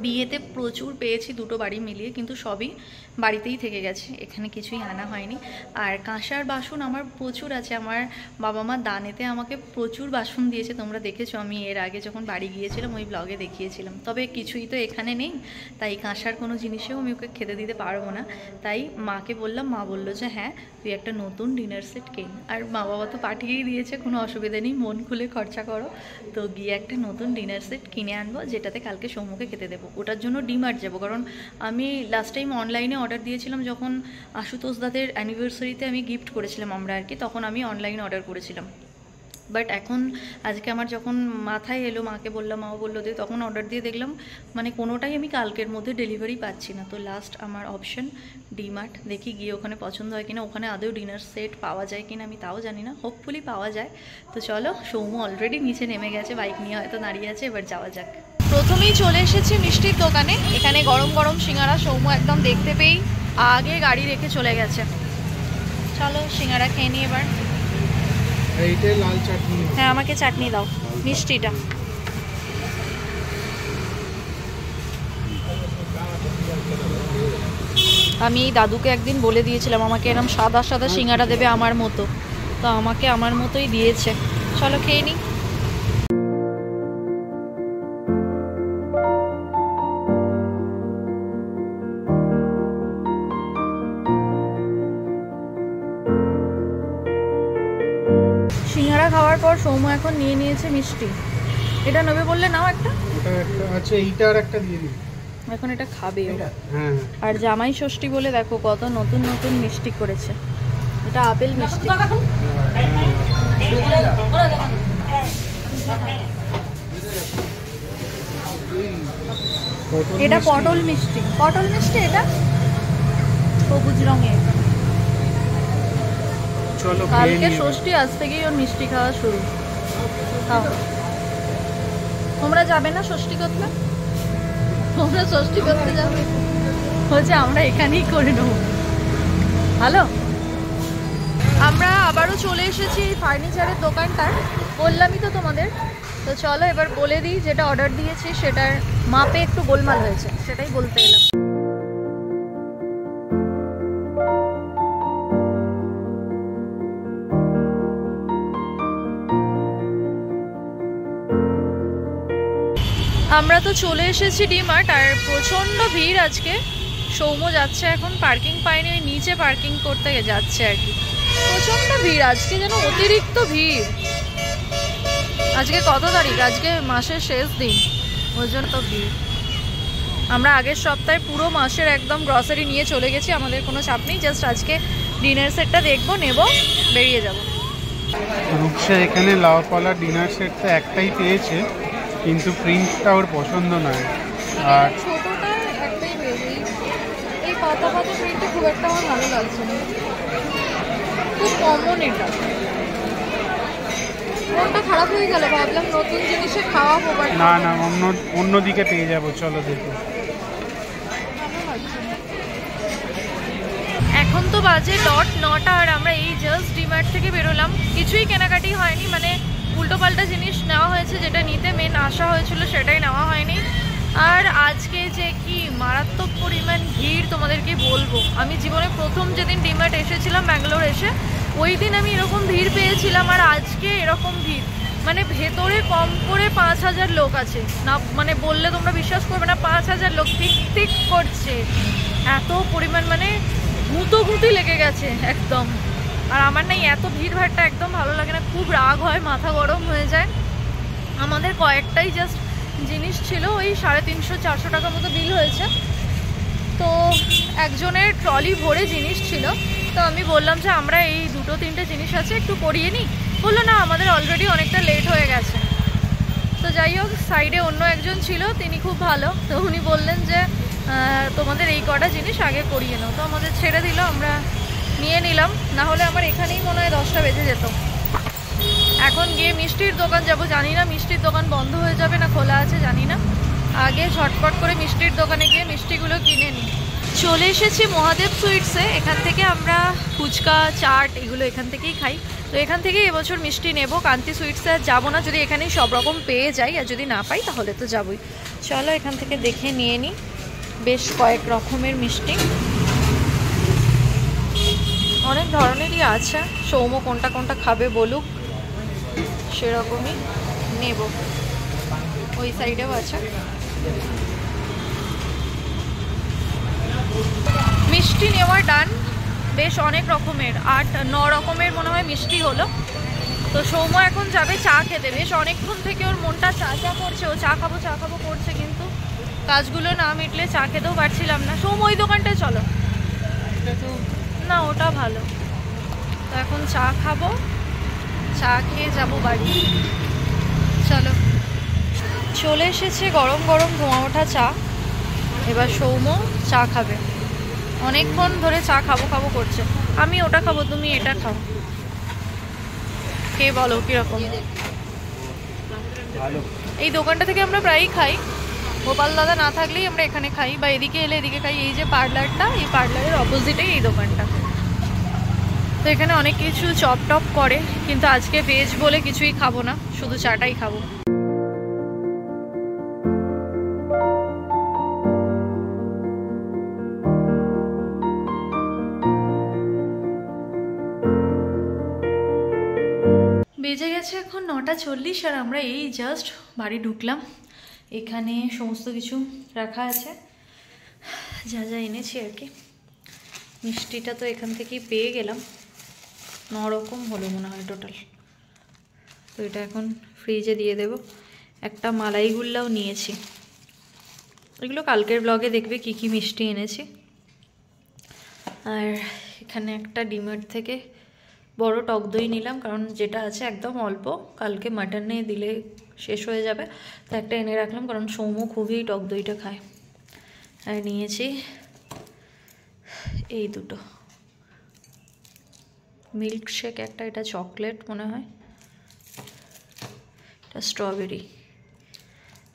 বিয়েতে প্রচুর পেয়েছি দুটো বাড়ি মিলিয়ে, কিন্তু সবই বাড়িতেই থেকে গেছে, এখানে কিছুই আনা হয়নি। আর কাঁসার বাসন আমার প্রচুর আছে, আমার বাবা মা দানেতে আমাকে প্রচুর বাসন দিয়েছে, তোমরা দেখেছো আমি এর আগে যখন বাড়ি গিয়েছিলাম ওই ব্লগে দেখিয়েছিলাম, তবে কিছুই তো এখানে নেই, তাই কাঁসার কোনো জিনিসেও আমি ওকে খেতে দিতে পারবো না। তাই মাকে বললাম, মা বললো যে হ্যাঁ তুই একটা নতুন ডিনার সেট কেন, আর মা বাবা তো পাঠিয়েই দিয়েছে, কোনো অসুবিধা নেই, মন খুলে খরচা করো। তো গিয়ে একটা নতুন ডিনার সেট কিনে আনবো, যেটাতে কালকে সৌম্যকে খেতে দেবো। ওটার জন্য ডি-মার্ট যাবো, কারণ আমি লাস্ট টাইম অনলাইনে অর্ডার দিয়েছিলাম, যখন আশুতোষ দাদের অ্যানিভার্সারিতে আমি গিফট করেছিলাম আমরা আর কি, তখন আমি অনলাইনে অর্ডার করেছিলাম। বাট এখন আজকে আমার যখন মাথায় এলো, মাকে বললাম, মাও বললো দিয়ে, তখন অর্ডার দিয়ে দেখলাম মানে কোনোটাই আমি কালকের মধ্যে ডেলিভারি পাচ্ছি না। তো লাস্ট আমার অপশন ডি-মার্ট, দেখি গিয়ে ওখানে পছন্দ হয় কিনা, ওখানে আদৌ ডিনার সেট পাওয়া যায় কিনা আমি তাও জানি না, হোপফুলি পাওয়া যায়। তো চলো, সৌম্য অলরেডি নিচে নেমে গেছে, বাইক নিয়ে হয়তো দাঁড়িয়ে আছে, এবার যাওয়া যাক। প্রথমেই চলে এসেছি মিষ্টির দোকানে, এখানে গরম গরম সিঙ্গারা সৌম্য একদম দেখতে পেয়েই আগে গাড়ি রেখে চলে গেছে। চলো সিঙ্গারা খেয়ে নিই এবার। এইটাই লাল চাটনি। হ্যাঁ আমাকে চাটনি দাও, মিষ্টিটা। আমি এই দাদুকে একদিন বলে দিয়েছিলাম আমাকে এরকম সাদা সিঙ্গারা দেবে আমার মতো, তো আমাকে আমার মতোই দিয়েছে। চলো খেয়ে নিই। সিঙ্গারা খাওয়ার পর সৌম্য এখন নিয়ে নিয়েছে মিষ্টি, এটা নেবে বললে নাও একটা। আচ্ছা এইটা আর একটা দিয়ে দিই, এখন এটা খাবে। হ্যাঁ। আর জামাই ষষ্ঠী বলে দেখো কত নতুন মিষ্টি করেছে, এটা আপেল মিষ্টি। এটা পটল মিষ্টি, এটা সবুজ রঙের। কালকে ষষ্ঠী, আজ থেকেই ওর মিষ্টি খাওয়া শুরু। তোমরা যাবে না ষষ্ঠী করতে? তোমরা ষষ্ঠী করতে যাবে? বলছে আমরা এখানেই করে নেবো। ভালো, আমরা আবারও চলে এসেছি এই ফার্নিচারের দোকানটার, বললামই তো তোমাদের। তো চলো এবার বলে দিই, যেটা অর্ডার দিয়েছি সেটার মাপে একটু গোলমাল হয়েছে, সেটাই বলতে এলাম। আমরা তো চলে এসেছি ডিমার্ট, আর প্রচণ্ড ভিড় আজকে। সৌম্য যাচ্ছে এখন, পার্কিং পায়নি, ওই নিচে পার্কিং করতে যাচ্ছে আর কি। প্রচণ্ড ভিড় আজকে, যেন অতিরিক্ত ভিড়। আজকে কত তারিখ? আজকে মাসের শেষ দিন, ওই জন্য তো ভিড়। আমরা আগের সপ্তাহে পুরো মাসের একদম গ্রসারি নিয়ে চলে গেছি, আমাদের কোনো চাপ নেই। জাস্ট আজকে ডিনার সেটটা দেখবো, নেব, বেরিয়ে যাব। রূপসা এখানে লাউপালা ডিনার সেট তো একটাই পেয়েছে, কিন্তু প্রিন্টটা ওর পছন্দ নয়। আর ছোটটা একটাই পেয়েছি, এই পাতা পাতা প্রিন্টটা খুব একটা আমার ভালো লাগছে না, খুব কমন এটা। মনটা খারাপ হয়ে গেল, ভাবলাম নতুন জিনিসে খাওয়াবো, বাট না না, অন্যদিকে পেয়ে যাবো, চলো দেখো। এখন তো বাজে ডট 9টা, আর আমরা এই জাস্ট ডিমার্ট থেকে বেরোলাম। কিছুই কেনাকাটি হয়নি, মানে উল্টোপাল্টা জিনিস নেওয়া হয়েছে, যেটা নিতে মেন আসা হয়েছিল সেটাই নেওয়া হয়নি। আর আজকে যে কি মারাত্মক পরিমাণ ভিড় তোমাদেরকে বলবো। আমি জীবনে প্রথম যেদিন ডিমার্ট এসেছিলাম ব্যাঙ্গালোর এসে, ওই দিন আমি এরকম ভিড় পেয়েছিলাম, আর আজকে এরকম ভিড়। মানে ভেতরে কম করে 5000 লোক আছে না, মানে বললে তোমরা বিশ্বাস করবে না, 5000 লোক টিক টিক করছে, এত পরিমাণ, মানে গুঁতোগুঁতি লেগে গেছে একদম। আর আমার না এত ভিড় ভাড়টা একদম ভালো লাগে না, খুব রাগ হয়, মাথা গরম হয়ে যায়। আমাদের কয়েকটাই জাস্ট জিনিস ছিল, ওই 350-400 টাকা মতো বিল হয়েছে। তো একজনের ট্রলি ভরে জিনিস ছিল, তো আমি বললাম যে আমরা এই 2-3টে জিনিস আছে, একটু করিয়ে নিই। বললো না, আমাদের অলরেডি অনেকটা লেট হয়ে গেছে। তো যাই হোক, সাইডে অন্য একজন ছিল, তিনি খুব ভালো, তো উনি বললেন যে তোমাদের এই কটা জিনিস আগে করিয়ে নাও। তো আমাদের ছেড়ে দিল, আমরা নিয়ে নিলাম, না হলে আমার এখানেই মনে হয় 10টা বেজে যেত। এখন গিয়ে মিষ্টির দোকান যাব, জানি না মিষ্টির দোকান বন্ধ হয়ে যাবে না খোলা আছে জানি না। আগে ঝটপট করে মিষ্টির দোকানে গিয়ে মিষ্টিগুলো কিনে নিই। চলে এসেছি মহাদেব সুইটসে, এখান থেকে আমরা ফুচকা চাট এগুলো এখান থেকেই খাই। তো এখান থেকেই এবছর মিষ্টি নেব, কান্তি সুইটসে আর যাবো না, যদি এখানেই সব রকম পেয়ে যাই, আর যদি না পাই তাহলে তো যাবই। চলো এখান থেকে দেখে নিয়ে নিই, বেশ কয়েক রকমের মিষ্টি, অনেক ধরনেরই আছে। সৌম্য কোনটা কোনটা খাবে বলুক, সেরকমই নেব। ওই সাইডেও আছে মিষ্টি, নেওয়া ডান। বেশ অনেক রকমের, 8-9 রকমের মনে হয় মিষ্টি হলো। তো সৌম্য এখন যাবে চা খেতে, বেশ অনেকক্ষণ থেকে ওর মনটা চা চা করছে, ও চা খাবো করছে, কিন্তু কাজগুলো না মিটলে চা খেতেও পারছিলাম না। সৌম্য ওই দোকানটায় চলো, তো না ওটা ভালো। তো এখন চা খাবো, চা খেয়ে যাবো বাড়ি। চলো, চলে এসেছে গরম গরম ধোঁয়া ওঠা চা। এবার সৌম্য চা খাবে, অনেকক্ষণ ধরে চা খাবো করছে। আমি ওটা খাবো, তুমি এটা খাও, কে বলো কিরকম? এই দোকানটা থেকে আমরা প্রায়ই খাই, গোপাল দাদা না থাকলেই আমরা এখানে খাই, বা এদিকে এলে এদিকে খাই। এই যে পার্লারটা, এই পার্লারের অপোজিটেই এই দোকানটা। তো এখানে অনেক কিছু চপ টপ করে, কিন্তু আজকে ভেজ বলে কিছুই খাবো না, শুধু চাটাই খাবো। বেজে গেছে এখন 9:40, আর আমরা এই জাস্ট বাড়ি ঢুকলাম। এখানে সমস্ত কিছু রাখা আছে, যা যা এনেছি আর কি। মিষ্টিটা তো এখান থেকেই পেয়ে গেলাম, 9 রকম হলো মনে হয় টোটাল। তো এটা এখন ফ্রিজে দিয়ে দেব। একটা মালাইগুল্লাও নিয়েছি, এগুলো কালকের ব্লগে দেখবে কি কি মিষ্টি এনেছি। আর এখানে একটা ডিমার্ট থেকে বড় টক দই নিলাম, কারণ যেটা আছে একদম অল্প, কালকে মাটনে দিলে শেষ হয়ে যাবে, তো একটা এনে রাখলাম, কারণ সৌম্য খুবই টক দইটা খায়। আর নিয়েছি এই দুটো মিল্ক শেক, একটা এটা চকলেট মনে হয়, এটা স্ট্রবেরি।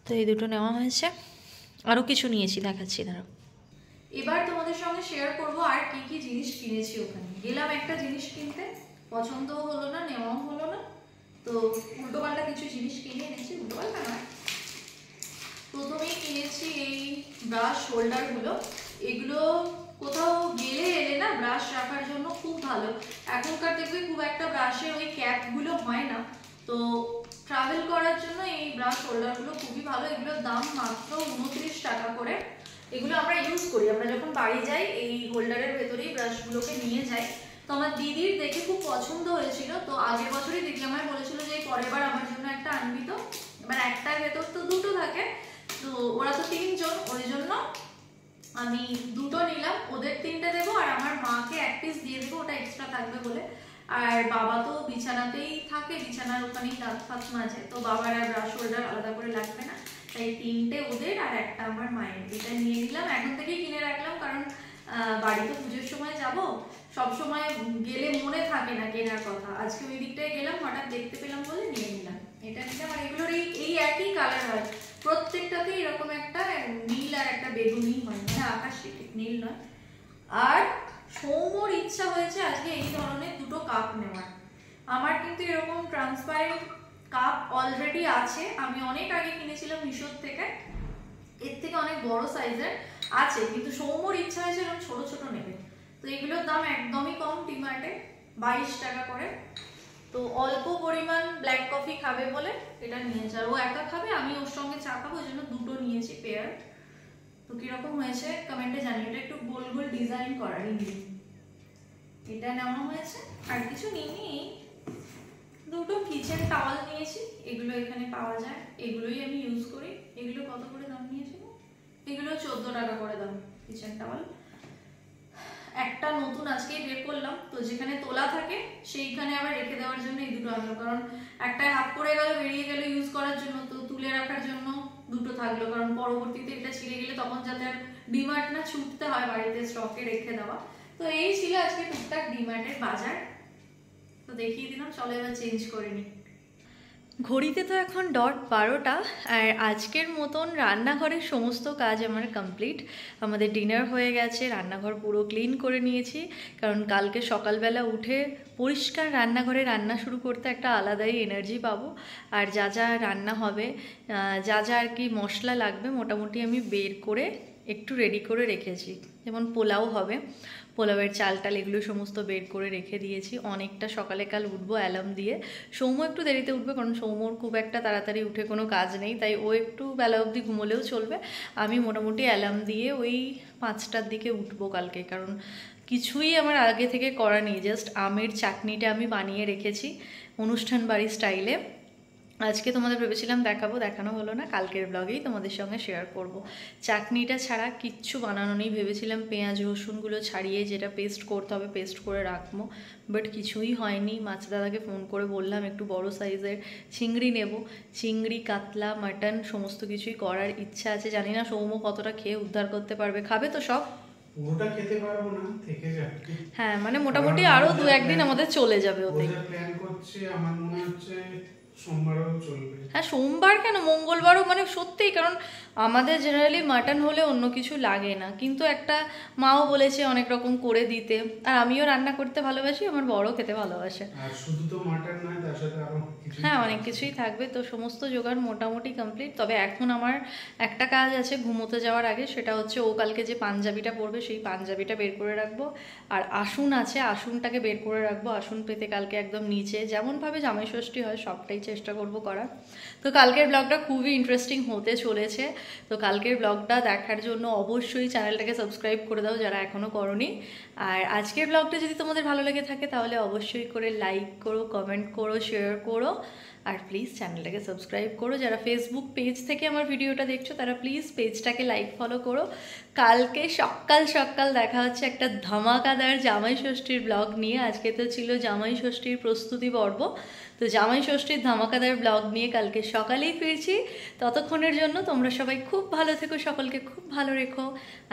তো এই দুটো নেওয়া হয়েছে, আরও কিছু নিয়েছি, দেখাচ্ছি দাঁড়াও। এবার তোমাদের সঙ্গে শেয়ার করবো আর কি কি জিনিস কিনেছি। ওখানে গেলাম একটা জিনিস কিনতে, পছন্দও হলো না, নেওয়াও হলো না, তো উল্টোপাল্টা কিছু জিনিস কিনে এনেছি। উল্টোপাল্টা নয়, প্রথমেই কিনেছি এই ব্রাশ হোল্ডারগুলো। এগুলো কোথাও গেলে এলে না ব্রাশ রাখার জন্য খুব ভালো। এখনকার দেখবে খুব একটা ব্রাশের ওই ক্যাপগুলো হয় না, তো ট্রাভেল করার জন্য এই ব্রাশ হোল্ডারগুলো খুবই ভালো। এগুলোর দাম মাত্র 29 টাকা করে। এগুলো আমরা ইউজ করি, আমরা যখন বাড়ি যাই এই হোল্ডারের ভেতরেই ব্রাশগুলোকে নিয়ে যাই। তো আমার দিদির দেখে খুব পছন্দ হয়েছিল, তো আগের বছরই দিদি আমায় বলেছিল যে পরের বার আমার জন্য একটা আনবি। তো এবার একটার ভেতর তো দুটো থাকে, তো ওরা তো 3 জন, ওই জন্য আমি দুটো নিলাম। ওদের 3টে দেবো আর আমার মাকে 1 পিস দিয়ে দেবো, ওটা এক্সট্রা থাকবে বলে। আর বাবা তো বিছানাতেই থাকে, বিছানার ওখানেই দাঁত ফাঁত মাজে, তো বাবার আর ব্রাশ হোল্ডার আলাদা করে লাগবে না, তাই 3টে ওদের আর একটা আমার মায়ের। এটা নিয়ে নিলাম, এখন থেকেই কিনে রাখলাম, কারণ বাড়িতে পুজোর সময় যাব, সব সময় গেলে মনে থাকে না কেনার কথা। আজকে ওই দিকটায় গেলাম, হঠাৎ দেখতে পেলাম বলে নিয়ে নিলাম। এটা নিলাম, আর এগুলোর এই একই কালার হয়, প্রত্যেকটাতে এরকম একটা নীল আর একটা বেগুনি হয়, মানে আকাশি নীল নয়। আর সৌমর ইচ্ছা হয়েছে আজকে এই ধরনের দুটো কাপ নেওয়ার। আমার কিন্তু এরকম ট্রান্সপারেন্ট কাপ অলরেডি আছে, আমি অনেক আগে কিনেছিলাম মিশোর থেকে, এর থেকে অনেক বড় সাইজের আছে, কিন্তু সৌমর ইচ্ছা হয়েছে এরকম ছোট ছোট নেবে। তো এগুলোর দাম একদমই কম, ডিমার্টে 22 টাকা করে। তো অল্প পরিমাণ ব্ল্যাক কফি খাবে বলে এটা নিয়েছে, আর ও একা খাবে, আমি ওর সঙ্গে চা খাবো, ওই জন্য দুটো নিয়েছি পেয়ার। তো কিরকম হয়েছে কমেন্টে জানিও। এটা একটু গোল গোল ডিজাইন করা রিং, এটা নেওয়া হয়েছে। আর কিছু নিইনি, দুটো কিচেন টাওয়াল নিয়েছি, এগুলো এখানে পাওয়া যায়, এগুলোই আমি ইউজ করি। এগুলো কত করে দাম নিয়েছিল? এগুলো 14 টাকা করে দাম কিচেন টাওয়াল। একটা নতুন আজকেই বের করলাম, তো যেখানে তোলা থাকে সেইখানে আবার রেখে দেওয়ার জন্য এই দুটো আনলো, কারণ একটা হাফ পড়ে গেল, বেরিয়ে গেল ইউজ করার জন্য, তো তুলে রাখার জন্য দুটো থাকলো, কারণ পরবর্তীতে এটা ছিঁড়ে গেলে তখন যাতে আর ডিমার্ট না ছুটতে হয় বাড়িতে স্টকে রেখে দেওয়া। তো এই ছিল আজকে টুকটাক ডিমার্টের বাজার, তো দেখিয়ে দিলাম। চলো এবার চেঞ্জ করে নিই। ঘড়িতে তো এখন 12টা, আর আজকের মতন রান্নাঘরের সমস্ত কাজ আমার কমপ্লিট। আমাদের ডিনার হয়ে গেছে, রান্নাঘর পুরো ক্লিন করে নিয়েছি, কারণ কালকে সকালবেলা উঠে পরিষ্কার রান্নাঘরে রান্না শুরু করতে একটা আলাদাই এনার্জি পাবো। আর যা যা রান্না হবে, যা যা আর কি মশলা লাগবে, মোটামুটি আমি বের করে একটু রেডি করে রেখেছি। যেমন পোলাও হবে, পোলাওয়ের চাল টাল এগুলো সমস্ত বের করে রেখে দিয়েছি। অনেকটা সকালে কাল উঠবো অ্যালার্ম দিয়ে, সৌম্য একটু দেরিতে উঠবে, কারণ সৌম্যর খুব একটা তাড়াতাড়ি উঠে কোনো কাজ নেই, তাই ও একটু বেলা অবধি ঘুমোলেও চলবে। আমি মোটামুটি অ্যালার্ম দিয়ে ওই 5টার দিকে উঠবো কালকে, কারণ কিছুই আমার আগে থেকে করা নেই। জাস্ট আমের চাটনিটা আমি বানিয়ে রেখেছি অনুষ্ঠান বাড়ির স্টাইলে। আজকে তোমাদের ভেবেছিলাম দেখাবো, দেখানো হলো না, কালকের ব্লগেই তোমাদের সঙ্গে শেয়ার করব। চাটনিটা ছাড়া কিচ্ছু বানানো নেই, ভেবেছিলাম পেঁয়াজ রসুনগুলো ছাড়িয়ে যেটা পেস্ট করতে হবে পেস্ট করে রাখবো, বাট কিছুই হয়নি। মাছ দাদাকে ফোন করে বললাম একটু বড় সাইজের চিংড়ি নেব, চিংড়ি কাতলা মাটন সমস্ত কিছুই করার ইচ্ছা আছে। জানি না সৌম্য কতটা খেয়ে উদ্ধার করতে পারবে, খাবে তো সব? ওটা খেতে পারবো না, থেকে যাবে। হ্যাঁ, মানে মোটামুটি আরো 2-1 দিন আমাদের চলে যাবে ওতে। প্ল্যান করছি, আমার মনে হচ্ছে সোমবারও চলবে। হ্যাঁ, সোমবার কেন, মঙ্গলবারও, মানে সত্যিই, কারণ আমাদের জেনারেলি মাটন হলে অন্য কিছু লাগে না, কিন্তু একটা মাও বলেছে অনেক রকম করে দিতে, আর আমিও রান্না করতে ভালোবাসি, আমার বড়ও খেতে ভালোবাসে। আর শুধু তো মাটন নয়, তার সাথে আরো কিছু, হ্যাঁ অনেক কিছুই থাকবে। তো সমস্ত জোগাড় মোটামুটি কমপ্লিট। তবে এখন আমার একটা কাজ আছে ঘুমোতে যাওয়ার আগে, সেটা হচ্ছে ও কালকে যে পাঞ্জাবিটা পরবে সেই পাঞ্জাবিটা বের করে রাখবো, আর আসন আছে আসনটাকে বের করে রাখবো। আসন পেতে কালকে একদম নিচে যেমনভাবে জামাই ষষ্ঠী হয় সবটাই চেষ্টা করবো করার। তো কালকের ব্লগটা খুবই ইন্টারেস্টিং হতে চলেছে, তো কালকের ব্লগটা দেখার জন্য অবশ্যই চ্যানেলটাকে সাবস্ক্রাইব করে দাও যারা এখনও করোনি। আর আজকের ব্লগটা যদি তোমাদের ভালো লেগে থাকে তাহলে অবশ্যই করে লাইক করো, কমেন্ট করো, শেয়ার করো, আর প্লিজ চ্যানেলটাকে সাবস্ক্রাইব করো। যারা ফেসবুক পেজ থেকে আমার ভিডিওটা দেখছো তারা প্লিজ পেজটাকে লাইক ফলো করো। কালকে সকাল সকাল দেখা হচ্ছে একটা ধামাকাদার জামাই ষষ্ঠীর ব্লগ নিয়ে। আজকে তো ছিল জামাই ষষ্ঠীর প্রস্তুতি পর্ব, তো জামাই ষষ্ঠীর ধামাকাদার ব্লগ নিয়ে কালকে সকালেই ফিরছি। ততক্ষণের জন্য তোমরা সবাই খুব ভালো থেকো, সকলকে খুব ভালো রেখো।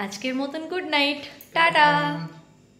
আজকের মতন গুড নাইট, টাটা।